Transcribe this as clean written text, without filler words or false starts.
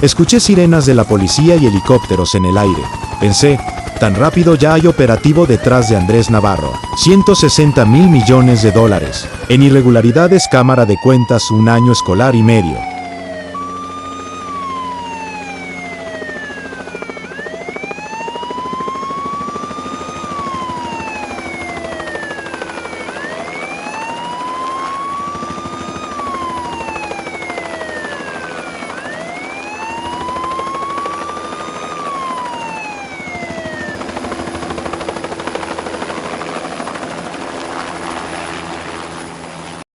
Escuché sirenas de la policía y helicópteros en el aire. Pensé, tan rápido ya hay operativo detrás de Andrés Navarro. 160.000 millones de dólares. En irregularidades, Cámara de Cuentas, un año escolar y medio.